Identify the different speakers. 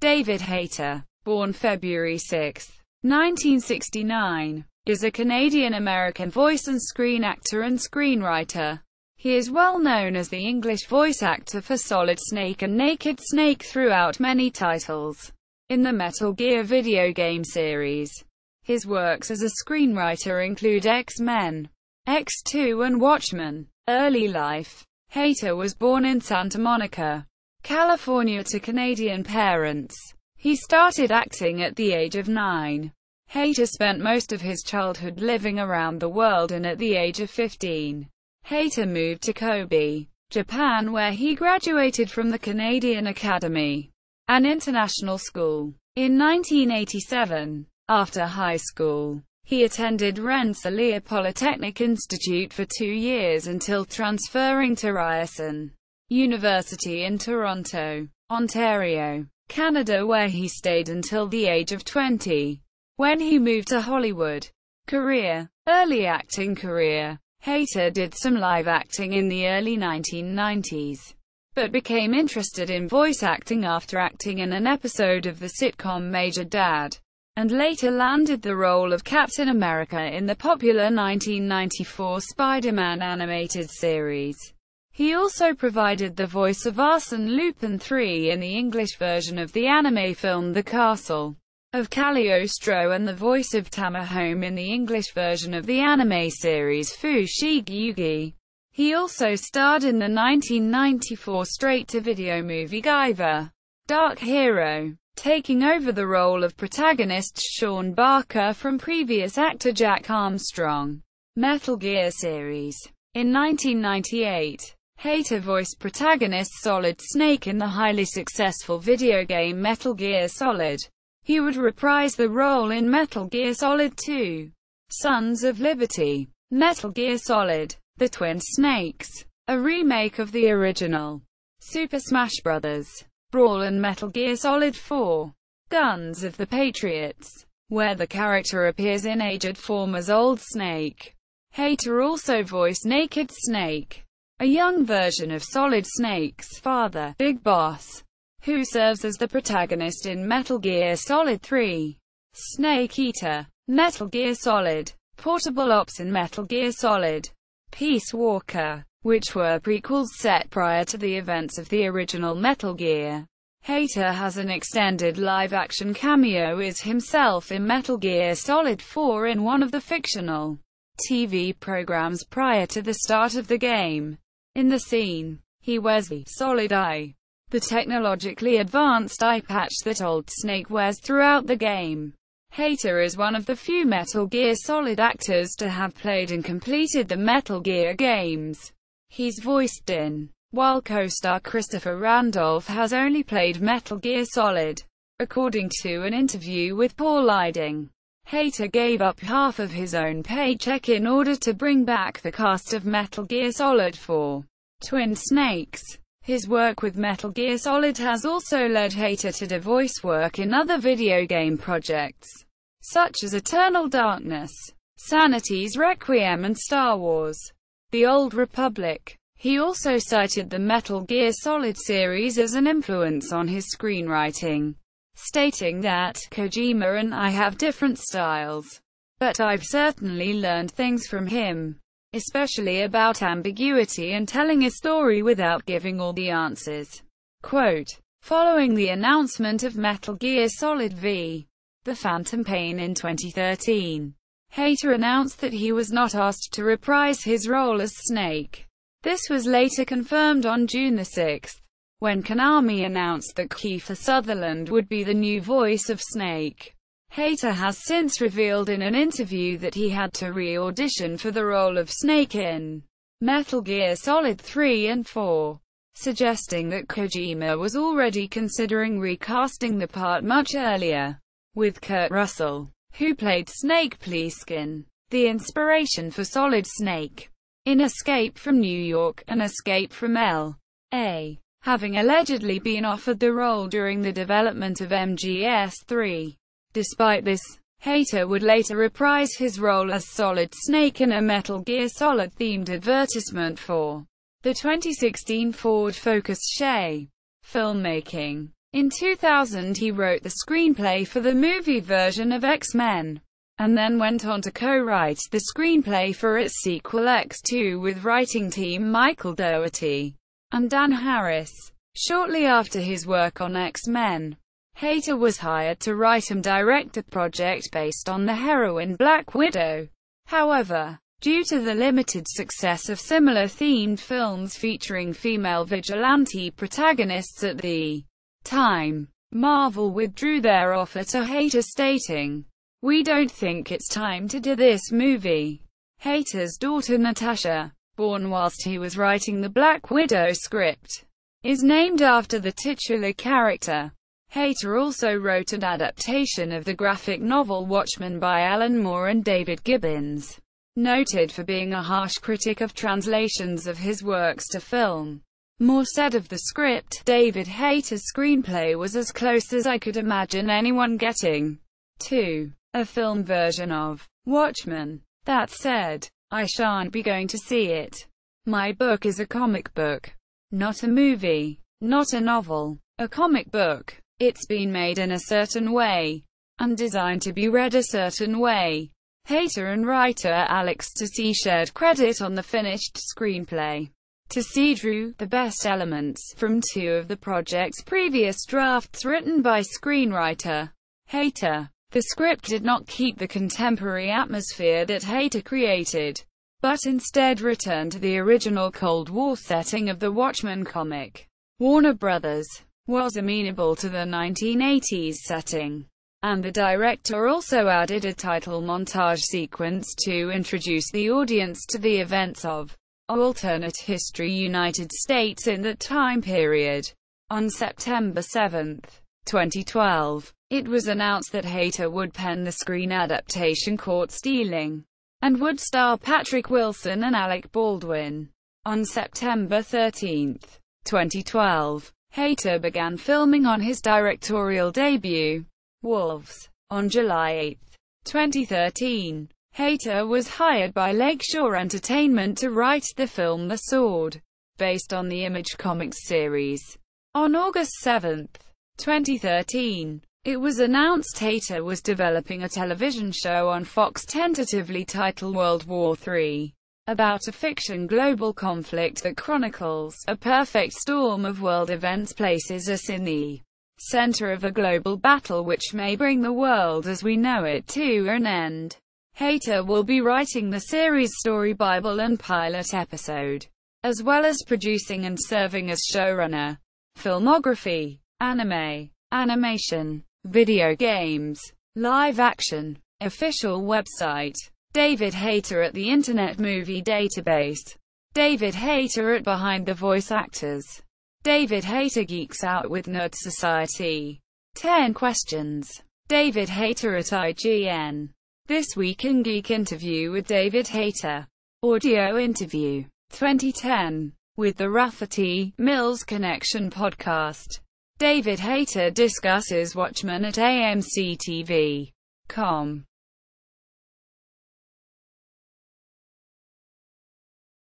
Speaker 1: David Hayter, born February 6, 1969, is a Canadian-American voice and screen actor and screenwriter. He is well known as the English voice actor for Solid Snake and Naked Snake throughout many titles in the Metal Gear video game series. His works as a screenwriter include X-Men, X2 and Watchmen. Early life. Hayter was born in Santa Monica, California to Canadian parents. He started acting at the age of 9. Hayter spent most of his childhood living around the world, and at the age of 15, Hayter moved to Kobe, Japan, where he graduated from the Canadian Academy, an international school. In 1987, after high school, he attended Rensselaer Polytechnic Institute for 2 years until transferring to Ryerson University in Toronto, Ontario, Canada, where he stayed until the age of 20, when he moved to Hollywood. Early acting career. Hayter did some live acting in the early 1990s, but became interested in voice acting after acting in an episode of the sitcom Major Dad, and later landed the role of Captain America in the popular 1994 Spider-Man animated series. He also provided the voice of Arsène Lupin III in the English version of the anime film The Castle of Cagliostro, and the voice of Tamahome in the English version of the anime series Fushigi. He also starred in the 1994 straight-to-video movie Guyver, Dark Hero, taking over the role of protagonist Sean Barker from previous actor Jack Armstrong. Metal Gear series. In 1998, Hayter voiced protagonist Solid Snake in the highly successful video game Metal Gear Solid. He would reprise the role in Metal Gear Solid 2: Sons of Liberty. Metal Gear Solid: The Twin Snakes, a remake of the original Super Smash Bros. Brawl, and Metal Gear Solid 4: Guns of the Patriots, where the character appears in aged form as Old Snake. Hayter also voiced Naked Snake, a young version of Solid Snake's father, Big Boss, who serves as the protagonist in Metal Gear Solid 3. Snake Eater. Metal Gear Solid: Portable Ops in Metal Gear Solid Peace Walker, which were prequels set prior to the events of the original Metal Gear. Hayter has an extended live-action cameo as himself in Metal Gear Solid 4 in one of the fictional TV programs prior to the start of the game. In the scene, he wears the Solid Eye, the technologically advanced eye patch that Old Snake wears throughout the game. Hayter is one of the few Metal Gear Solid actors to have played and completed the Metal Gear games he's voiced in, while co-star Christopher Randolph has only played Metal Gear Solid. According to an interview with Paul Lieding, Hayter gave up half of his own paycheck in order to bring back the cast of Metal Gear Solid 4: Twin Snakes. His work with Metal Gear Solid has also led Hayter to do voice work in other video game projects, such as Eternal Darkness, Sanity's Requiem, and Star Wars: The Old Republic. He also cited the Metal Gear Solid series as an influence on his screenwriting, stating that, "Kojima and I have different styles, but I've certainly learned things from him, especially about ambiguity and telling a story without giving all the answers." Quote, following the announcement of Metal Gear Solid V: The Phantom Pain in 2013, Hayter announced that he was not asked to reprise his role as Snake. This was later confirmed on June 6, when Konami announced that Kiefer Sutherland would be the new voice of Snake. Hayter has since revealed in an interview that he had to re-audition for the role of Snake in Metal Gear Solid 3 and 4, suggesting that Kojima was already considering recasting the part much earlier, with Kurt Russell, who played Snake Plissken, the inspiration for Solid Snake in Escape from New York and Escape from L.A., having allegedly been offered the role during the development of MGS3. Despite this, Hayter would later reprise his role as Solid Snake in a Metal Gear Solid-themed advertisement for the 2016 Ford Focus Shay. Filmmaking. In 2000 he wrote the screenplay for the movie version of X-Men, and then went on to co-write the screenplay for its sequel X2 with writing team Michael Dougherty and Dan Harris. Shortly after his work on X-Men, Hayter was hired to write and direct a project based on the heroine Black Widow. However, due to the limited success of similar themed films featuring female vigilante protagonists at the time, Marvel withdrew their offer to Hayter, stating, "We don't think it's time to do this movie." Hayter's daughter Natasha, born whilst he was writing the Black Widow script, is named after the titular character. Hayter also wrote an adaptation of the graphic novel Watchmen by Alan Moore and David Gibbons, noted for being a harsh critic of translations of his works to film. Moore said of the script, "David Hayter's screenplay was as close as I could imagine anyone getting to a film version of Watchmen. That said, I shan't be going to see it. My book is a comic book, not a movie, not a novel, a comic book. It's been made in a certain way, and designed to be read a certain way." Hayter and writer Alex Tassi shared credit on the finished screenplay. Tassi drew the best elements from two of the project's previous drafts written by screenwriter Hayter. The script did not keep the contemporary atmosphere that Hayter created, but instead returned to the original Cold War setting of the Watchmen comic. Warner Brothers was amenable to the 1980s setting, and the director also added a title montage sequence to introduce the audience to the events of alternate history United States in that time period. On September 7, 2012, it was announced that Hayter would pen the screen adaptation Caught Stealing, and would star Patrick Wilson and Alec Baldwin. On September 13, 2012, Hayter began filming on his directorial debut, Wolves. On July 8, 2013, Hayter was hired by Lakeshore Entertainment to write the film The Sword, based on the Image Comics series. On August 7, 2013, it was announced Hayter was developing a television show on Fox tentatively titled World War III, about a fiction global conflict that chronicles a perfect storm of world events, places us in the center of a global battle which may bring the world as we know it to an end. Hayter will be writing the series' story bible and pilot episode, as well as producing and serving as showrunner. Filmography: anime, animation, video games, live action. Official website: David Hayter at the Internet Movie Database. David Hayter at Behind the Voice Actors. David Hayter Geeks Out with Nerd Society. 10 Questions. David Hayter at IGN. This Week in Geek interview with David Hayter. Audio interview. 2010. With the Rafferty Mills Connection podcast. David Hayter discusses Watchmen at AMC TV.com.